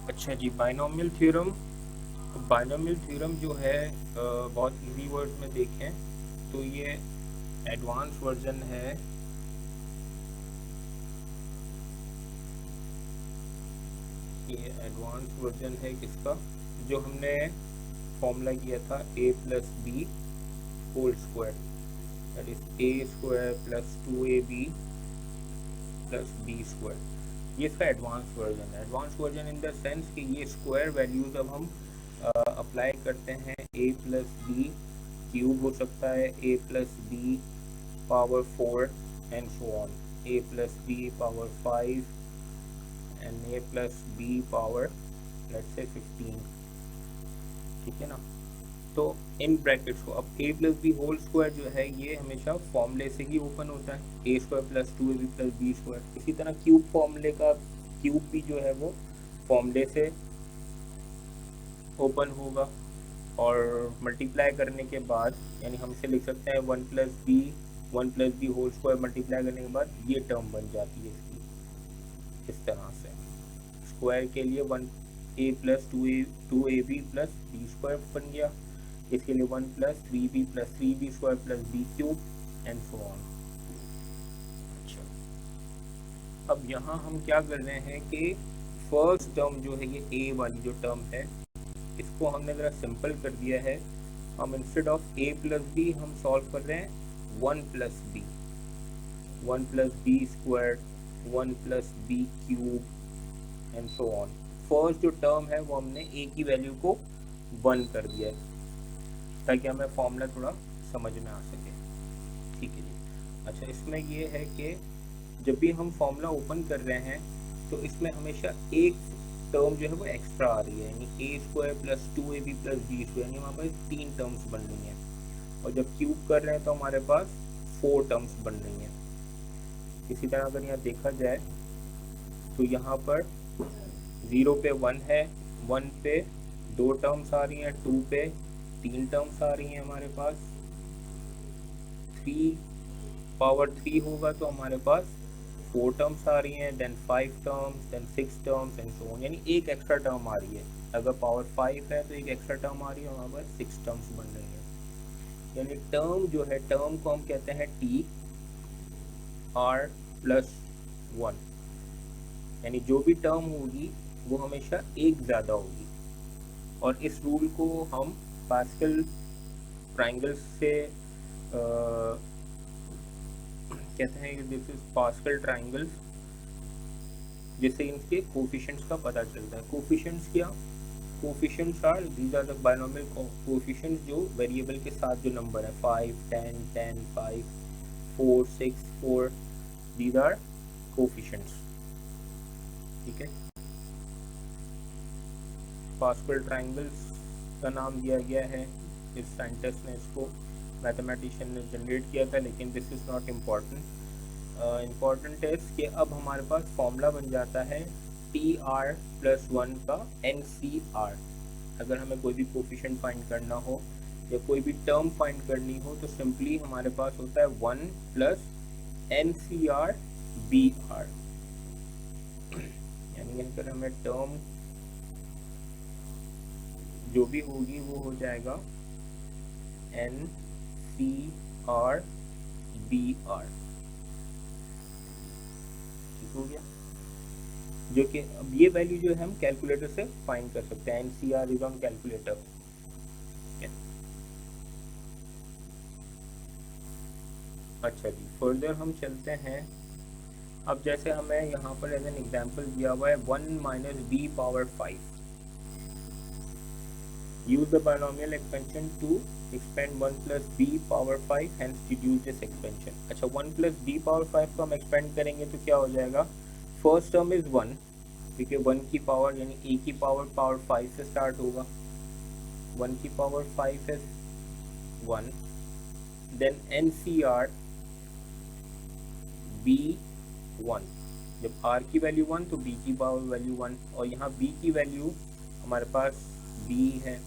अच्छा जी, binomial theorem. Binomial theorem जो है बहुत इजी वर्ड में देखें तो ये एडवांस वर्जन है। ये एडवांस वर्जन है किसका, जो हमने फॉर्मूला किया था A plus B whole square, that is A square plus 2ab plus B square. ये इसका एडवांस वर्जन है। Advance version in the sense कि ये स्क्वायर वैल्यूज अब हम अप्लाई करते हैं। ए प्लस बी क्यूब हो सकता है, A plus B power 4 and so on, A plus B power 5 and A plus B power let's say 15। ठीक है ना। तो इन ब्रैकेट्स को अब ए प्लस बी होल स्क्वायर जो है ये हमेशा फॉर्मूले से ही ओपन होता है, A square plus 2ab plus B square. इसी तरह क्यूब फॉर्मूले का क्यूब भी जो है वो फॉर्मूले से ओपन होगा। और मल्टीप्लाई करने के बाद यानी हम इसे लिख सकते हैं 1 plus B whole square, multiply करने के बाद ये टर्म बन जाती है इसकी इस तरह से। स्क्वायर के लिए 1 a plus 2ab plus B square बन गया। इसके लिए 1 plus 3b plus 3b square plus B cube and so on. अच्छा, अब यहाँ हम क्या कर रहे हैं कि फर्स्ट टर्म जो है ये ए वाली जो टर्म है इसको हमने ज़रा सिंपल कर दिया है। हम instead of A plus B हम सॉल्व कर रहे हैं 1 plus B, 1 plus B square, 1 plus B cube and so on. First जो टर्म है वो हमने ए की वैल्यू को 1 कर दिया है ताकि हमें फॉर्मूला थोड़ा समझ में आ सके। ठीक है जी। अच्छा, इसमें ये है कि जब भी हम फॉर्मूला ओपन कर रहे हैं तो इसमें हमेशा एक टर्म जो है वो एक्स्ट्रा आ रही है, यानी A square plus 2ab plus B square, यानी हमारे पास 3 टर्म्स बन रही हैं। और जब क्यूब कर रहे हैं तो हमारे पास 4 टर्म्स बन रही हैं। इसी तरह अगर यहाँ देखा जाए तो यहाँ पर 0 पे 1 है, 1 पे 2 टर्म्स आ रही हैं, 2 पे 3 टर्म्स आ रही हैं हमारे पास, 3 पावर 3 होगा तो हमारे पास 4 टर्म्स आ रही हैं, then 5 terms, then 6 terms and so on, यानी एक एक्स्ट्रा टर्म आ रही है। अगर पावर 5 है तो एक एक्स्ट्रा टर्म आ रही है, हमारे पास 6 टर्म्स बन रही हैं। यानी टर्म जो है, टर्म को हम कहते हैं टी आर प्लस 1, यानी जो भी टर्म होगी वो हमेशा एक ज़्यादा होगी। और इस रूल को हम पास्कल ट्राइंगल्स से कहते हैं कि दिस इज पास्कल ट्राइंगल्स, जिससे इनके कोफिशिएंट्स का पता चलता है। कोफिशिएंट्स क्या, coefficients are these are the binomial coefficients जो वेरिएबल के साथ जो नंबर है 5 10 10 5 4 6 4, दीज आर कोफिशिएंट्स। ठीक है। पास्कल ट्राइंगल्स का नाम दिया गया है, इस साइंटिस्ट ने इसको, मैथमेटिशियन ने जनरेट किया था, लेकिन this is not important. Important है कि अब हमारे पास फॉर्मूला बन जाता है टी आर प्लस 1 का एन सी आर। अगर हमें कोई भी कोफिशिएंट फाइंड करना हो या कोई भी टर्म फाइंड करनी हो तो सिंपली हमारे पास होता है 1 plus N C R B R, यानी अगर हमें टर्म जो भी होगी वो हो जाएगा N C R B R. ठीक हो गया। जो कि अब ये वैल्यू जो है हम कैलकुलेटर से फाइंड कर सकते हैं, N C R is on calculator. अच्छा जी, फर्दर हम चलते हैं। अब जैसे हमें यहाँ पर एज एन एग्जाम्पल दिया हुआ है 1 minus B power 5, use the binomial expansion to expand 1 plus b power 5, hence deduce this expansion। अच्छा, 1 plus b power 5 को हम एक्सपेंड करेंगे तो क्या हो जाएगा, फर्स्ट टर्म इज 1, क्योंकि 1 की पावर यानी a की पावर 5 से स्टार्ट होगा, 1 की पावर 5 है 1, then N C R B 1, जब r की वैल्यू 1 तो b की पावर वैल्यू 1, और यहाँ b की वैल्यू हमारे पास b है,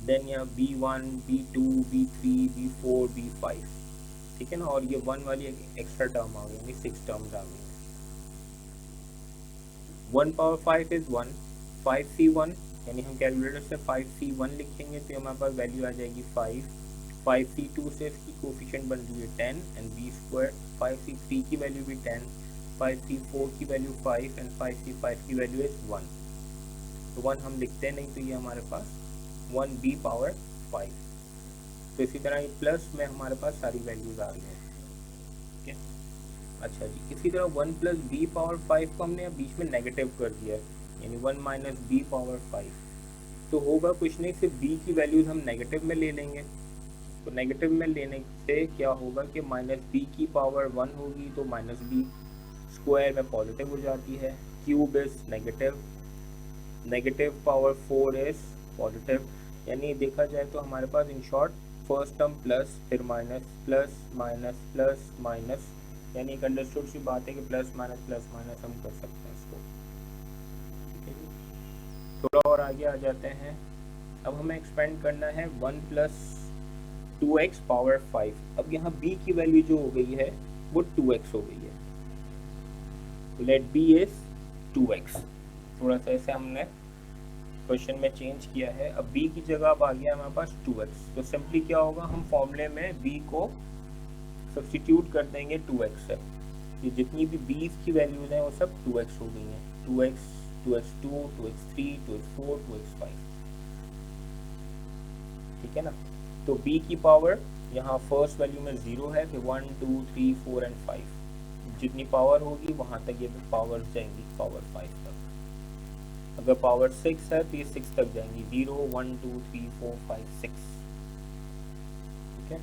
देन यहाँ B1 B2 B3 B4 B5। ठीक है ना। और ये 1 वाली एक एक्स्ट्रा टर्म आ गई, यानी 6 टर्म्स आ गई। 1 पावर 5 इज 1, 5c1 यानी हम कैलकुलेटर से 5c1 लिखेंगे तो हमारे पास वैल्यू आ जाएगी 5, 5c2 से इसकी कोफिशिएंट बन रही है 10 एंड b स्क्वायर, 5c3 की वैल्यू भी 10, 5c4 की वैल्यू 5 एंड 5c5 की वैल्यू इज 1। तो 1 हम लिखते नहीं तो ये हमारे पास 1b पावर 5। तो इसी तरह प्लस में हमारे पास सारी वैल्यूज आ गई हैं। ठीक है, अच्छा जी, इसी तरह 1 प्लस बी पावर 5 को हमने बीच में नेगेटिव कर दिया है, यानी 1 माइनस बी पावर 5। तो होगा कुछ नहीं, सिर्फ बी की वैल्यूज हम नेगेटिव में ले लेंगे। तो नेगेटिव में लेने से क्या होगा कि माइनस बी की पावर 1 होगी तो माइनस बी स्क्वायर में पॉजिटिव हो जाती है, cube is negative, negative power 4 is positive. यानी देखा जाए तो हमारे पास in short first term plus, फिर minus, plus minus plus minus, यानी एक अंडरस्टूड सी बात है कि प्लस माइनस हम कर सकते हैं इसको। ठीक है जी, थोड़ा और आगे आ जाते हैं। अब हमें एक्सपेंड करना है 1 प्लस 2x पावर 5। अब यहाँ b की वैल्यू जो हो गई है वो 2x हो गई है, लेट b इज 2x। थोड़ा सा ऐसे हमने क्वेश्चन में चेंज किया है। अब b की जगह अब आ गया हमारे पास 2x, तो सिंपली क्या होगा, हम फॉर्मूले में b को सब्स्टिट्यूट कर देंगे 2x से। ये जितनी भी b की वैल्यूज हैं वो सब 2x हो गई हैं, 2x, 2x2, 2x3, 2x4, 2x5। ठीक है ना। तो b की पावर यहाँ फर्स्ट वैल्यू में 0 है, फिर 1 2 3 4 एंड 5, जितनी पावर होगी वहाँ तक ये पावर जाएंगी पावर 5 तक। अगर पावर 6 है तो ये 6 तक जाएंगी, 0 1 2 3 4 5 6। ठीक है,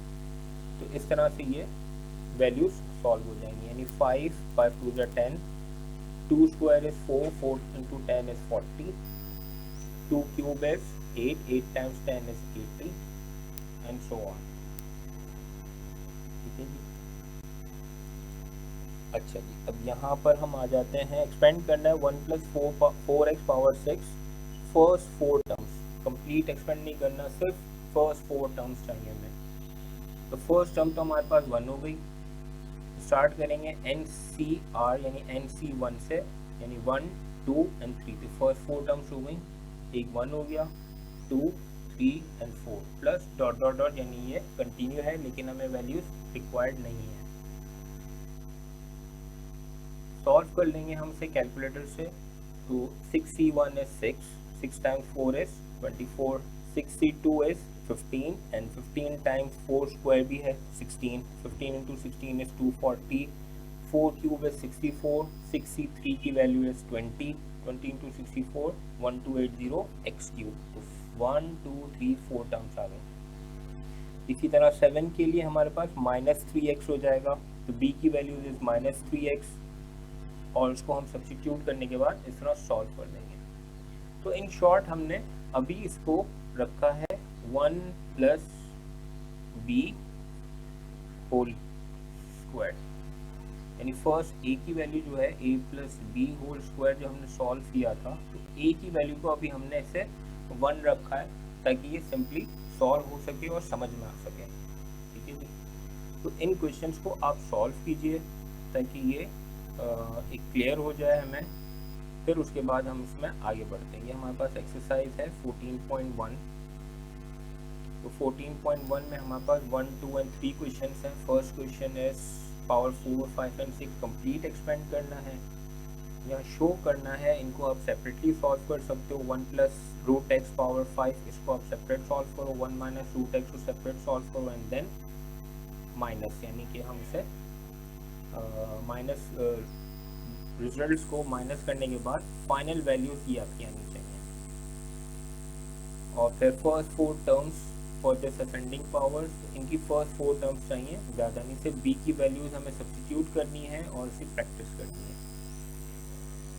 तो इस तरह से ये वैल्यूज सॉल्व हो जाएंगी, यानी 5 5 2 जा 10, 2 square is 4, 4 into 10 is 40, 2 cube is 8, 8 times 10 is 80 and so on। ठीक है जी, अच्छा जी, अब यहाँ पर हम आ जाते हैं, एक्सपेंड करना है 1 plus 4x power 6, first 4 terms, complete expand नहीं करना, सिर्फ फर्स्ट 4 टर्म्स चाहिए हमें। तो फर्स्ट टर्म तो हमारे पास 1 हो गई, स्टार्ट करेंगे NCR यानी NC1 से, यानी 1 2 एंड 3, तो फर्स्ट 4 टर्म्स हो गई, एक 1 हो गया, 2 3 and 4 plus dot dot dot, यानी ये कंटिन्यू है लेकिन हमें वैल्यूज रिक्वायर्ड नहीं है। सॉल्व कर लेंगे हम इसे कैलकुलेटर से, तो 6c1 is 6, 6 times 4 is 24, 6c2 is 15 and 15 times 4 square भी है 16, 15 into 16 is 240, 4 cube is 64, 6c3 की value is 20, 20 into 64 1280 x cube. तो 1 2 3 4 टर्म्स आ गए। इसी तरह 7 के लिए हमारे पास माइनस 3x हो जाएगा, तो b की वैल्यू इज माइनस 3x, और उसको हम सब्स्टिट्यूट करने के बाद इस तरह सॉल्व कर देंगे। तो इन शॉर्ट हमने अभी इसको रखा है 1 प्लस बी होल स्क्वायर, यानी फर्स्ट a की वैल्यू जो है a plus B whole square जो हमने सॉल्व किया था, तो a की वैल्यू को अभी हमने इसे 1 रखा है ताकि ये सिंपली सॉल्व हो सके और समझ में आ सके। ठीक है जी, तो इन क्वेश्चंस को आप सॉल्व कीजिए ताकि ये एक क्लियर हो जाए हमें, फिर उसके बाद हम इसमें आगे बढ़ते हैं। ये हमारे पास एक्सरसाइज है 14.1। तो 14.1 में हमारे पास 1 2 एंड 3 क्वेश्चन हैं। First question is power 4 5 and 6 complete expand करना है, यहाँ शो करना है। इनको आप सेपरेटली सॉल्व कर सकते हो, 1 प्लस रूट एक्स पावर 5, इसको आप सेपरेट सॉल्व करो, 1 माइनस रूट एक्स को सेपरेट सॉल्व करो एंड देन माइनस, यानी कि हम इसे माइनस रिजल्ट्स को माइनस करने के बाद फाइनल वैल्यूज ये आपकी आनी चाहिए। और फिर first 4 terms for this ascending powers, इनकी फर्स्ट 4 टर्म्स चाहिए, ज़्यादा नहीं, सिर्फ b की वैल्यूज हमें सब्स्टिट्यूट करनी है और इसे प्रैक्टिस करनी है।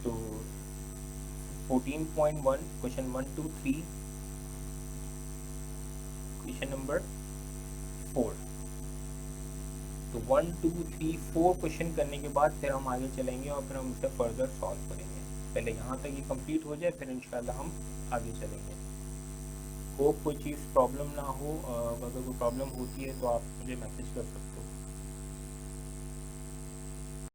तो 14.1 क्वेश्चन 1 2 3, क्वेश्चन नंबर 4। तो 1 2 3 4 क्वेश्चन करने के बाद फिर हम आगे चलेंगे और फिर हम इसे फर्दर सॉल्व करेंगे। पहले यहाँ तक ये कंप्लीट हो जाए, फिर इंशाल्लाह हम आगे चलेंगे। होप कोई चीज़ प्रॉब्लम ना हो, अगर कोई प्रॉब्लम होती है तो आप मुझे मैसेज कर सकते हैं।